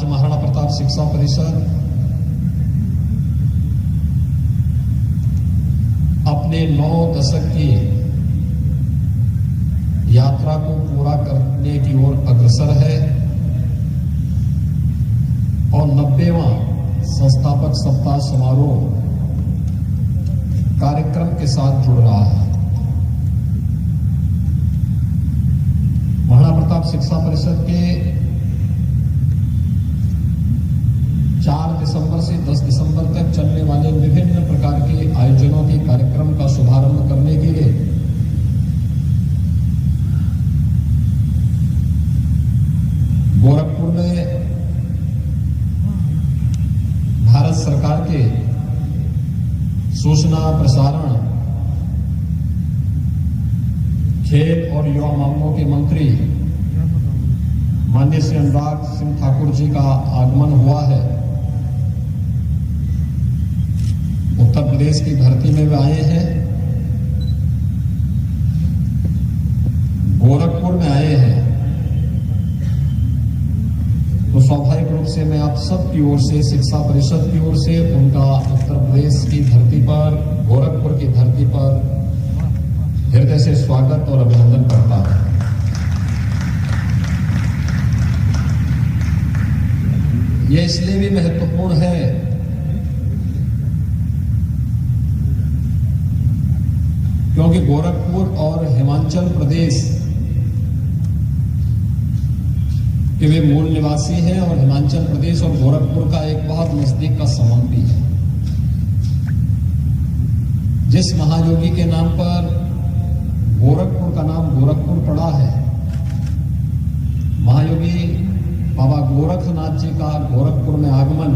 आज महाराणा प्रताप शिक्षा परिषद अपने 9 दशक की यात्रा को पूरा करने की ओर अग्रसर है और 90वां संस्थापक सप्ताह समारोह कार्यक्रम के साथ जुड़ रहा है। महाराणा प्रताप शिक्षा परिषद के 4 दिसंबर से 10 दिसंबर तक चलने वाले विभिन्न प्रकार के आयोजनों के कार्यक्रम का शुभारंभ करने के लिए गोरखपुर में भारत सरकार के सूचना प्रसारण, खेल और युवा मामलों के मंत्री माननीय श्री अनुराग सिंह ठाकुर जी का आगमन हुआ है। उत्तर प्रदेश की धरती में वे आए हैं, गोरखपुर में आए हैं, तो स्वाभाविक रूप से मैं आप सब की ओर से, शिक्षा परिषद की ओर से उनका उत्तर प्रदेश की धरती पर, गोरखपुर की धरती पर हृदय से स्वागत और अभिनंदन करता हूं। यह इसलिए भी महत्वपूर्ण है क्योंकि गोरखपुर और हिमाचल प्रदेश के वे मूल निवासी हैं और हिमाचल प्रदेश और गोरखपुर का एक बहुत नजदीक का संबंध भी है। जिस महायोगी के नाम पर गोरखपुर का नाम गोरखपुर पड़ा है, महायोगी बाबा गोरखनाथ जी का गोरखपुर में आगमन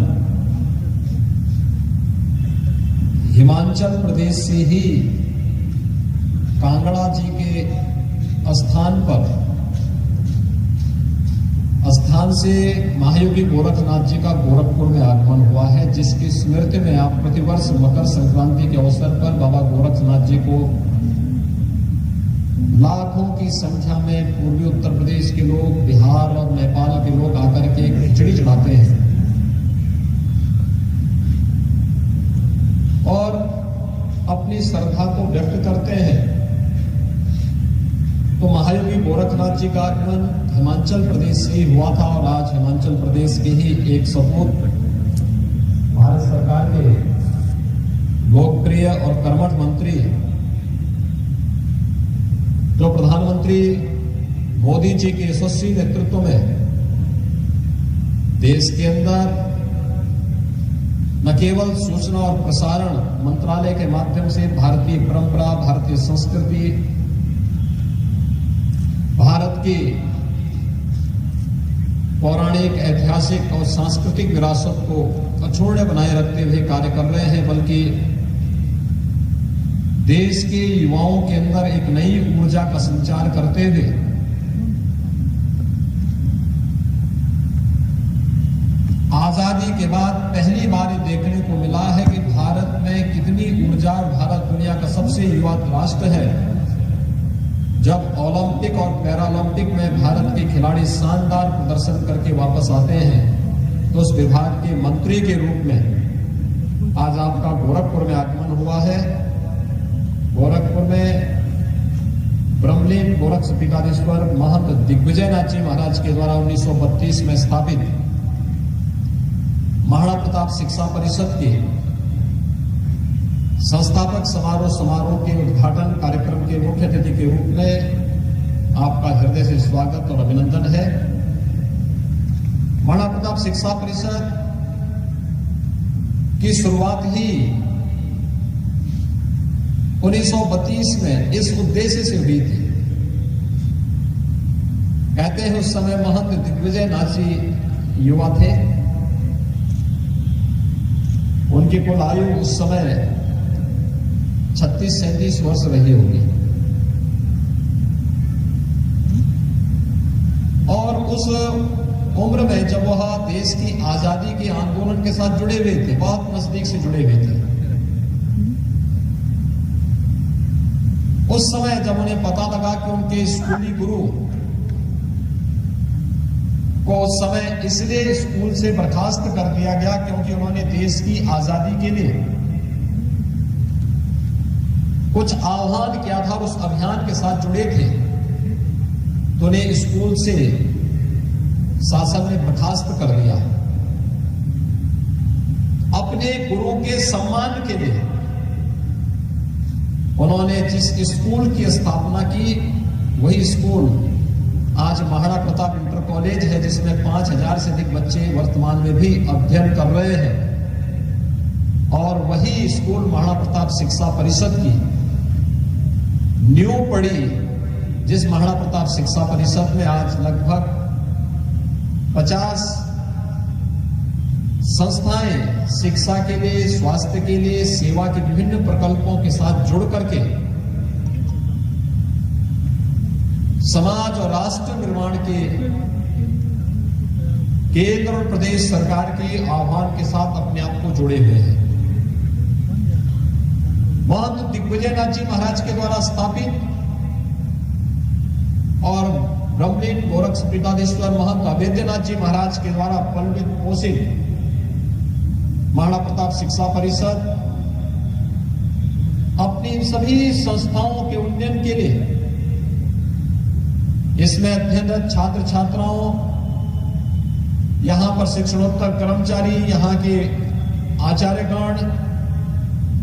हिमाचल प्रदेश से ही कांगड़ा जी के स्थान से महायोगी गोरखनाथ जी का गोरखपुर में आगमन हुआ है, जिसकी स्मृति में आप प्रतिवर्ष मकर संक्रांति के अवसर पर बाबा गोरखनाथ जी को लाखों की संख्या में पूर्वी उत्तर प्रदेश के लोग, बिहार और नेपाल के लोग आकर के खिचड़ी चढ़ाते हैं और अपनी श्रद्धा को व्यक्त करते हैं। तो महायोगी गोरखनाथ जी का आगमन हिमाचल प्रदेश से ही हुआ था और आज हिमाचल प्रदेश के ही एक सपूत भारत सरकार के लोकप्रिय और कर्मठ मंत्री, जो प्रधानमंत्री मोदी जी के यशस्वी नेतृत्व में देश के अंदर न केवल सूचना और प्रसारण मंत्रालय के माध्यम से भारतीय परंपरा, भारतीय संस्कृति, भारत की पौराणिक, ऐतिहासिक और सांस्कृतिक विरासत को अक्षुण्ण बनाए रखते हुए कार्य कर रहे हैं, बल्कि देश के युवाओं के अंदर एक नई ऊर्जा का संचार करते हुए आजादी के बाद पहली बार ये देखने को मिला है कि भारत में कितनी ऊर्जा, भारत दुनिया का सबसे युवा राष्ट्र है। जब ओलंपिक और पैरालंपिक में भारत के खिलाड़ी शानदार प्रदर्शन करके वापस आते हैं, तो उस विभाग के मंत्री के रूप में आज आपका गोरखपुर में आगमन हुआ है। गोरखपुर में ब्रह्मलीन गोरख पीठाधीश्वर महंत दिग्विजयनाथ जी महाराज के द्वारा 1932 में स्थापित महाराणा प्रताप शिक्षा परिषद के संस्थापक समारोह के उद्घाटन कार्यक्रम के मुख्य अतिथि के रूप में आपका हृदय से स्वागत और अभिनंदन है। महाराणा प्रताप शिक्षा परिषद की शुरुआत ही 1932 में इस उद्देश्य से हुई थी। कहते हैं उस समय महंत दिग्विजयनाथ जी युवा थे, उनकी कुल आयु उस समय 36-37 वर्ष रही होगी और उस उम्र में जब वह देश की आजादी के आंदोलन के साथ जुड़े हुए थे, बहुत नजदीक से जुड़े हुए थे, उस समय जब उन्हें पता लगा कि उनके स्कूली गुरु को उस समय इसलिए स्कूल से बर्खास्त कर दिया गया क्योंकि उन्होंने देश की आजादी के लिए कुछ आह्वान किया था, उस अभियान के साथ जुड़े थे, तो उन्हें स्कूल से शासन ने बर्खास्त कर दिया। अपने गुरु के सम्मान के लिए उन्होंने जिस स्कूल की स्थापना की, वही स्कूल आज महाराणा प्रताप इंटर कॉलेज है, जिसमें 5000 से अधिक बच्चे वर्तमान में भी अध्ययन कर रहे हैं। और वही स्कूल महाराणा प्रताप शिक्षा परिषद की नींव पड़ी, जिस महाराणा प्रताप शिक्षा परिषद में आज लगभग 50 संस्थाएं शिक्षा के लिए, स्वास्थ्य के लिए, सेवा के विभिन्न प्रकल्पों के साथ जुड़ करके समाज और राष्ट्र निर्माण के केंद्र और प्रदेश सरकार के आह्वान के साथ अपने आप को जुड़े हुए हैं। महंत दिग्विजयनाथ जी महाराज के द्वारा स्थापित और ब्रह्मलीन गोरक्ष पीठाधीश्वर महंत अवैधनाथ जी महाराज के द्वारा पल्वित पोषित महाराणा प्रताप शिक्षा परिषद अपनी सभी संस्थाओं के उन्नयन के लिए, इसमें अध्ययनरत छात्र छात्राओं, यहां पर शिक्षणोत्तर कर्मचारी, यहां के आचार्यगण,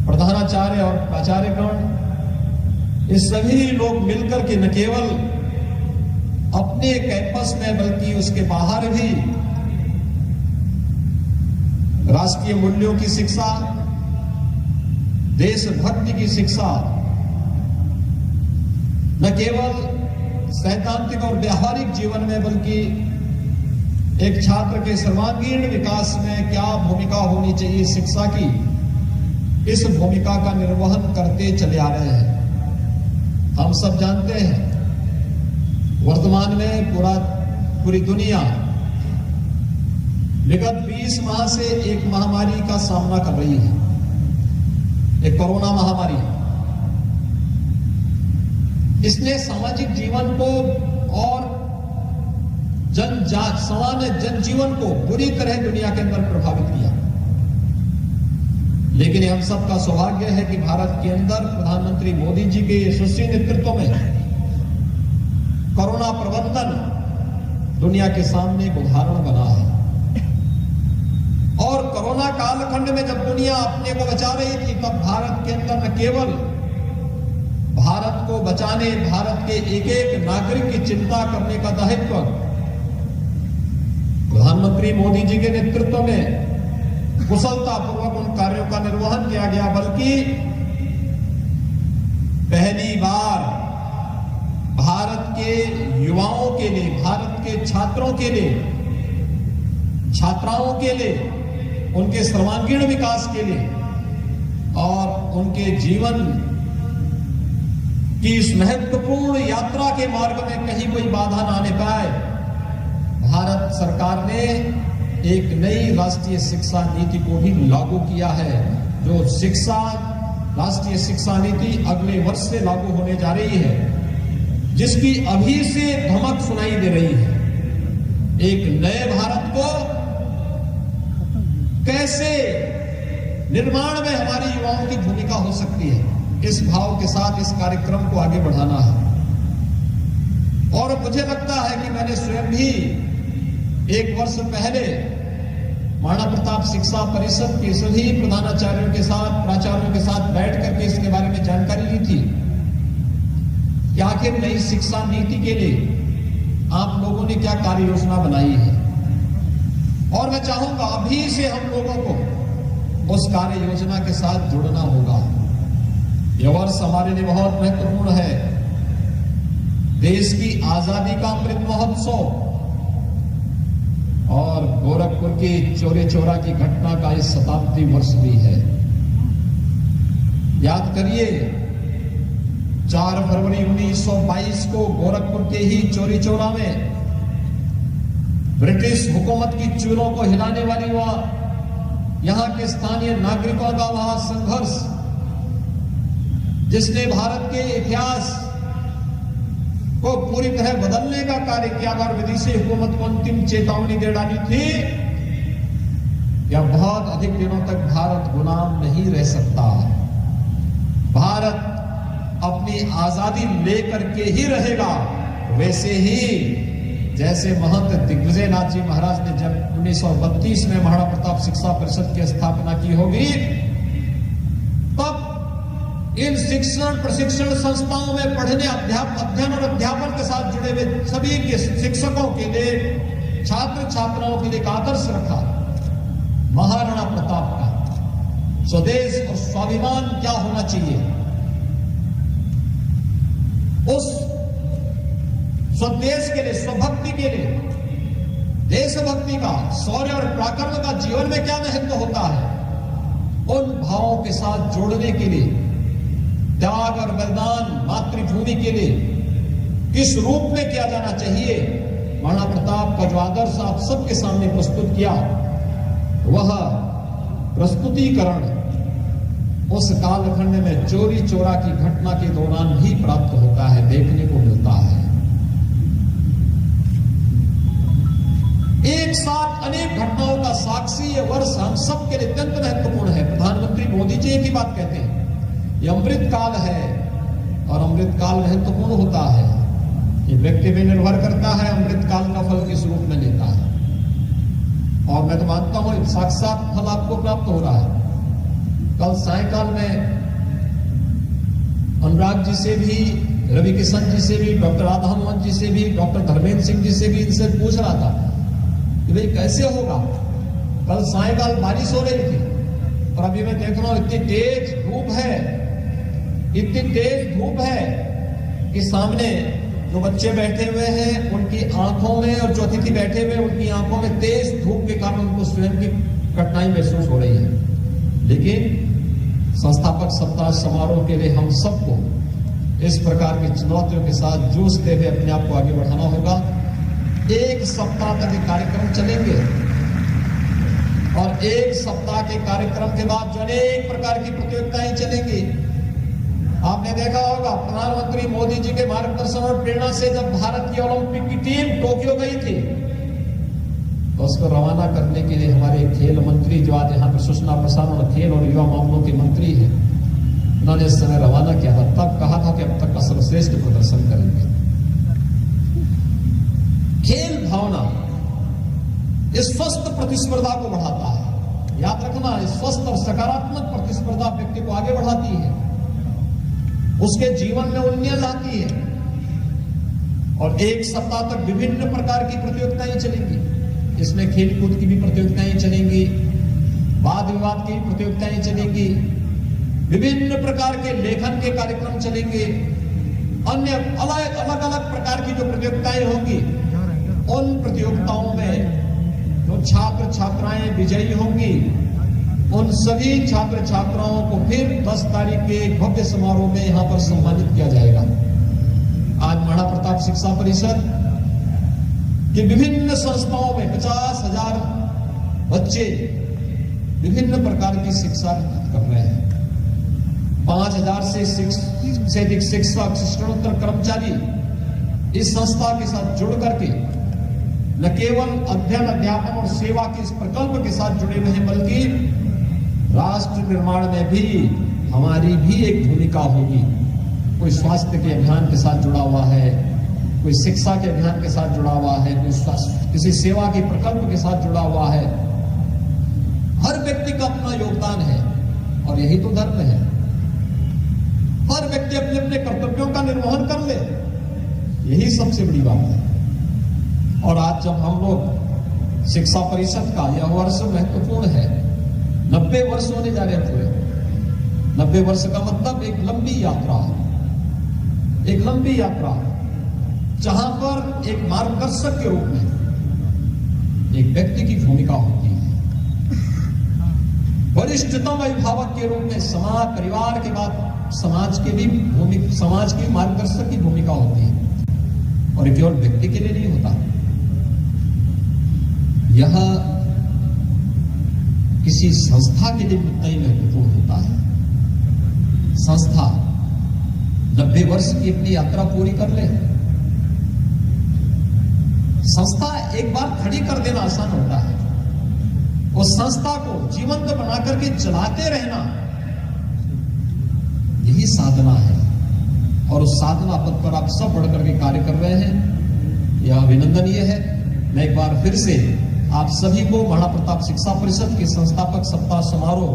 प्रधानाचार्य और प्राचार्यगण, ये सभी लोग मिलकर के न केवल अपने कैंपस में बल्कि उसके बाहर भी राष्ट्रीय मूल्यों की शिक्षा, देशभक्ति की शिक्षा, न केवल सैद्धांतिक और व्यावहारिक जीवन में बल्कि एक छात्र के सर्वांगीण विकास में क्या भूमिका होनी चाहिए शिक्षा की, इस भूमिका का निर्वहन करते चले आ रहे हैं। हम सब जानते हैं वर्तमान में पूरी दुनिया विगत 20 माह से एक महामारी का सामना कर रही है, एक कोरोना महामारी। इसने सामाजिक जीवन को और सामान्य जनजीवन को बुरी तरह दुनिया के अंदर प्रभावित किया। लेकिन हम सबका सौभाग्य है कि भारत के अंदर प्रधानमंत्री मोदी जी के यशस्वी नेतृत्व में कोरोना प्रबंधन दुनिया के सामने एक उदाहरण बना है। और कोरोना कालखंड में जब दुनिया अपने को बचा रही थी, तब भारत के अंदर न केवल भारत को बचाने, भारत के एक एक नागरिक की चिंता करने का दायित्व प्रधानमंत्री मोदी जी के नेतृत्व में कुशलतापूर्वक उन कार्यों का निर्वहन किया गया, बल्कि पहली बार भारत के युवाओं के लिए, भारत के छात्रों के लिए, छात्राओं के लिए, उनके सर्वांगीण विकास के लिए और उनके जीवन की इस महत्वपूर्ण यात्रा के मार्ग में कहीं कोई बाधा ना आने पाए, भारत सरकार ने एक नई राष्ट्रीय शिक्षा नीति को भी लागू किया है। जो राष्ट्रीय शिक्षा नीति अगले वर्ष से लागू होने जा रही है, जिसकी अभी से धमक सुनाई दे रही है। एक नए भारत को कैसे निर्माण में हमारे युवाओं की भूमिका हो सकती है, इस भाव के साथ इस कार्यक्रम को आगे बढ़ाना है। और मुझे लगता है कि मैंने स्वयं भी 1 वर्ष पहले महाराणा प्रताप शिक्षा परिषद के सभी प्रधानाचार्यों के साथ, प्राचार्यों के साथ बैठ करके इसके बारे में जानकारी ली थी कि आखिर नई शिक्षा नीति के लिए आप लोगों ने क्या कार्य योजना बनाई है। और मैं चाहूंगा अभी से हम लोगों को उस कार्य योजना के साथ जुड़ना होगा। यह वर्ष हमारे लिए बहुत महत्वपूर्ण है। देश की आजादी का अमृत महोत्सव और गोरखपुर की चौरी चौरा की घटना का इस शताब्दी वर्ष भी है। याद करिए 4 फरवरी 1922 को गोरखपुर के ही चौरी चौरा में ब्रिटिश हुकूमत की चूलों को हिलाने वाली यहां के स्थानीय नागरिकों का वहां संघर्ष, जिसने भारत के इतिहास को पूरी तरह बदलने का कार्य किया और विदेशी हुकूमत को अंतिम चेतावनी दे डाली थी कि अब बहुत अधिक दिनों तक भारत गुलाम नहीं रह सकता, भारत अपनी आजादी लेकर के ही रहेगा। वैसे ही जैसे महंत दिग्विजय नाथ जी महाराज ने जब 1932 में महाराणा प्रताप शिक्षा परिषद की स्थापना की होगी, तब इन शिक्षण प्रशिक्षण संस्थाओं में पढ़ने अध्ययन और अध्यापन के साथ जुड़े हुए सभी के शिक्षकों के लिए, छात्र छात्राओं के लिए एक आदर्श रखा महाराणा प्रताप का। स्वदेश और स्वाभिमान क्या होना चाहिए, उस स्वदेश के लिए, स्वभक्ति के लिए, देशभक्ति का, शौर्य और पराक्रम का जीवन में क्या महत्व होता है, उन भावों के साथ जोड़ने के लिए, त्याग और बलिदान मातृभूमि के लिए किस रूप में किया जाना चाहिए, महाराणा प्रताप का जो आदर्श आप सबके सामने प्रस्तुत किया, वह प्रस्तुतिकरण उस कालखंड में चोरी चोरा की घटना के दौरान भी प्राप्त होता है, देखने को मिलता है। एक साथ अनेक घटनाओं का साक्षी ये वर्ष हम सबके लिए अत्यंत महत्वपूर्ण है। प्रधानमंत्री मोदी जी एक ही बात कहते हैं, ये अमृत काल है और अमृत काल महत्वपूर्ण होता है। ये व्यक्ति पे निर्भर करता है अमृत काल का फल किस रूप में लेता है, और मैं तो मानता हूं साक्षात फल आपको प्राप्त हो रहा है। कल सायकाल में अनुराग जी से भी, रवि किशन जी से भी, डॉक्टर राधा मोहन जी से भी, डॉक्टर धर्मेंद्र सिंह जी से भी इनसे पूछ रहा था कि भाई कैसे होगा। कल सायकाल बारिश हो रही थी और अभी मैं देख रहा हूं इतनी तेज धूप है, इतनी तेज धूप है कि सामने जो बच्चे बैठे हुए हैं उनकी आंखों में, और जो अतिथि बैठे हुए उनकी आंखों में तेज धूप के कारण उनको स्वयं की कठिनाई महसूस हो रही है। लेकिन संस्थापक सप्ताह समारोह के लिए हम सबको इस प्रकार की चुनौतियों के साथ जूझते हुए अपने आप को आगे बढ़ाना होगा। एक सप्ताह तक कार्यक्रम चलेंगे और एक सप्ताह के कार्यक्रम के बाद जो अनेक प्रकार की प्रतियोगिताएं चलेंगी। आपने देखा होगा प्रधानमंत्री मोदी जी के मार्गदर्शन और प्रेरणा से जब भारत की ओलंपिक की टीम टोक्यो गई थी, तो उसको रवाना करने के लिए हमारे खेल मंत्री जो आज यहाँ पर सूचना प्रसारण, खेल और युवा मामलों के मंत्री हैं, उन्होंने इस समय रवाना किया था। तब कहा था कि अब तक का सर्वश्रेष्ठ प्रदर्शन करेंगे। खेल भावना इस स्वस्थ प्रतिस्पर्धा को बढ़ाता है। याद रखना, इस स्वस्थ और सकारात्मक प्रतिस्पर्धा व्यक्ति को आगे बढ़ाती है, उसके जीवन में उन्नति लाती है। और एक सप्ताह तक विभिन्न प्रकार की प्रतियोगिताएं चलेंगी। इसमें खेलकूद की भी प्रतियोगिताएं चलेंगी, वाद विवाद की प्रतियोगिताएं चलेंगी, विभिन्न प्रकार के लेखन के कार्यक्रम चलेंगे, अन्य अलग अलग प्रकार की जो प्रतियोगिताएं होंगी, उन प्रतियोगिताओं में जो छात्र छात्राएं विजयी होंगी, उन सभी छात्र छात्राओं को फिर 10 तारीख के भव्य समारोह में यहां पर सम्मानित किया जाएगा। आज महाराणा प्रताप शिक्षा परिषद कि विभिन्न संस्थाओं में 50,000 बच्चे विभिन्न प्रकार की शिक्षा कर रहे हैं। 5,000 से अधिक शिक्षक, शिक्षणोत्तर कर्मचारी इस संस्था के साथ जुड़ करके न केवल अध्ययन, अध्यापन और सेवा के इस प्रकल्प के साथ जुड़े हुए हैं, बल्कि राष्ट्र निर्माण में भी हमारी भी एक भूमिका होगी। कोई स्वास्थ्य के अभियान के साथ जुड़ा हुआ है, कोई शिक्षा के अभियान के साथ जुड़ा हुआ है, कोई किसी सेवा के प्रकल्प के साथ जुड़ा हुआ है। हर व्यक्ति का अपना योगदान है और यही तो धर्म है। हर व्यक्ति अपने अपने कर्तव्यों का निर्वहन कर ले, यही सबसे बड़ी बात है। और आज जब हम लोग शिक्षा परिषद का यह वर्ष महत्वपूर्ण है, 90 वर्ष होने जा रहे पूरे। 90 वर्ष का मतलब एक लंबी यात्रा, एक लंबी यात्रा जहां पर एक मार्गदर्शक के रूप में एक व्यक्ति की भूमिका होती है, वरिष्ठतम अभिभावक के रूप में समाज, परिवार के बाद समाज की मार्गदर्शक की भूमिका होती है। और ये केवल व्यक्ति के लिए नहीं होता, यह किसी संस्था के लिए उतना ही महत्वपूर्ण होता है। संस्था 90 वर्ष की अपनी यात्रा पूरी कर ले, संस्था एक बार खड़ी कर देना आसान होता है, उस संस्था को जीवंत बना करके चलाते रहना यही साधना है। और उस साधना पद पर आप सब बढ़ करके कार्य कर रहे हैं, यह अभिनंदनीय है। मैं एक बार फिर से आप सभी को महाराणा प्रताप शिक्षा परिषद के संस्थापक सप्ताह समारोह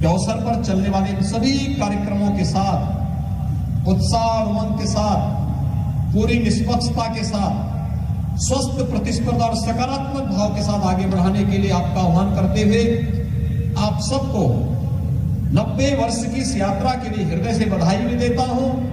के अवसर पर चलने वाले इन सभी कार्यक्रमों के साथ उत्साह और उमंग के साथ, पूरी निष्पक्षता के साथ, स्वस्थ प्रतिस्पर्धा और सकारात्मक भाव के साथ आगे बढ़ाने के लिए आपका आह्वान करते हुए आप सबको 90 वर्ष की इस यात्रा के लिए हृदय से बधाई भी देता हूं।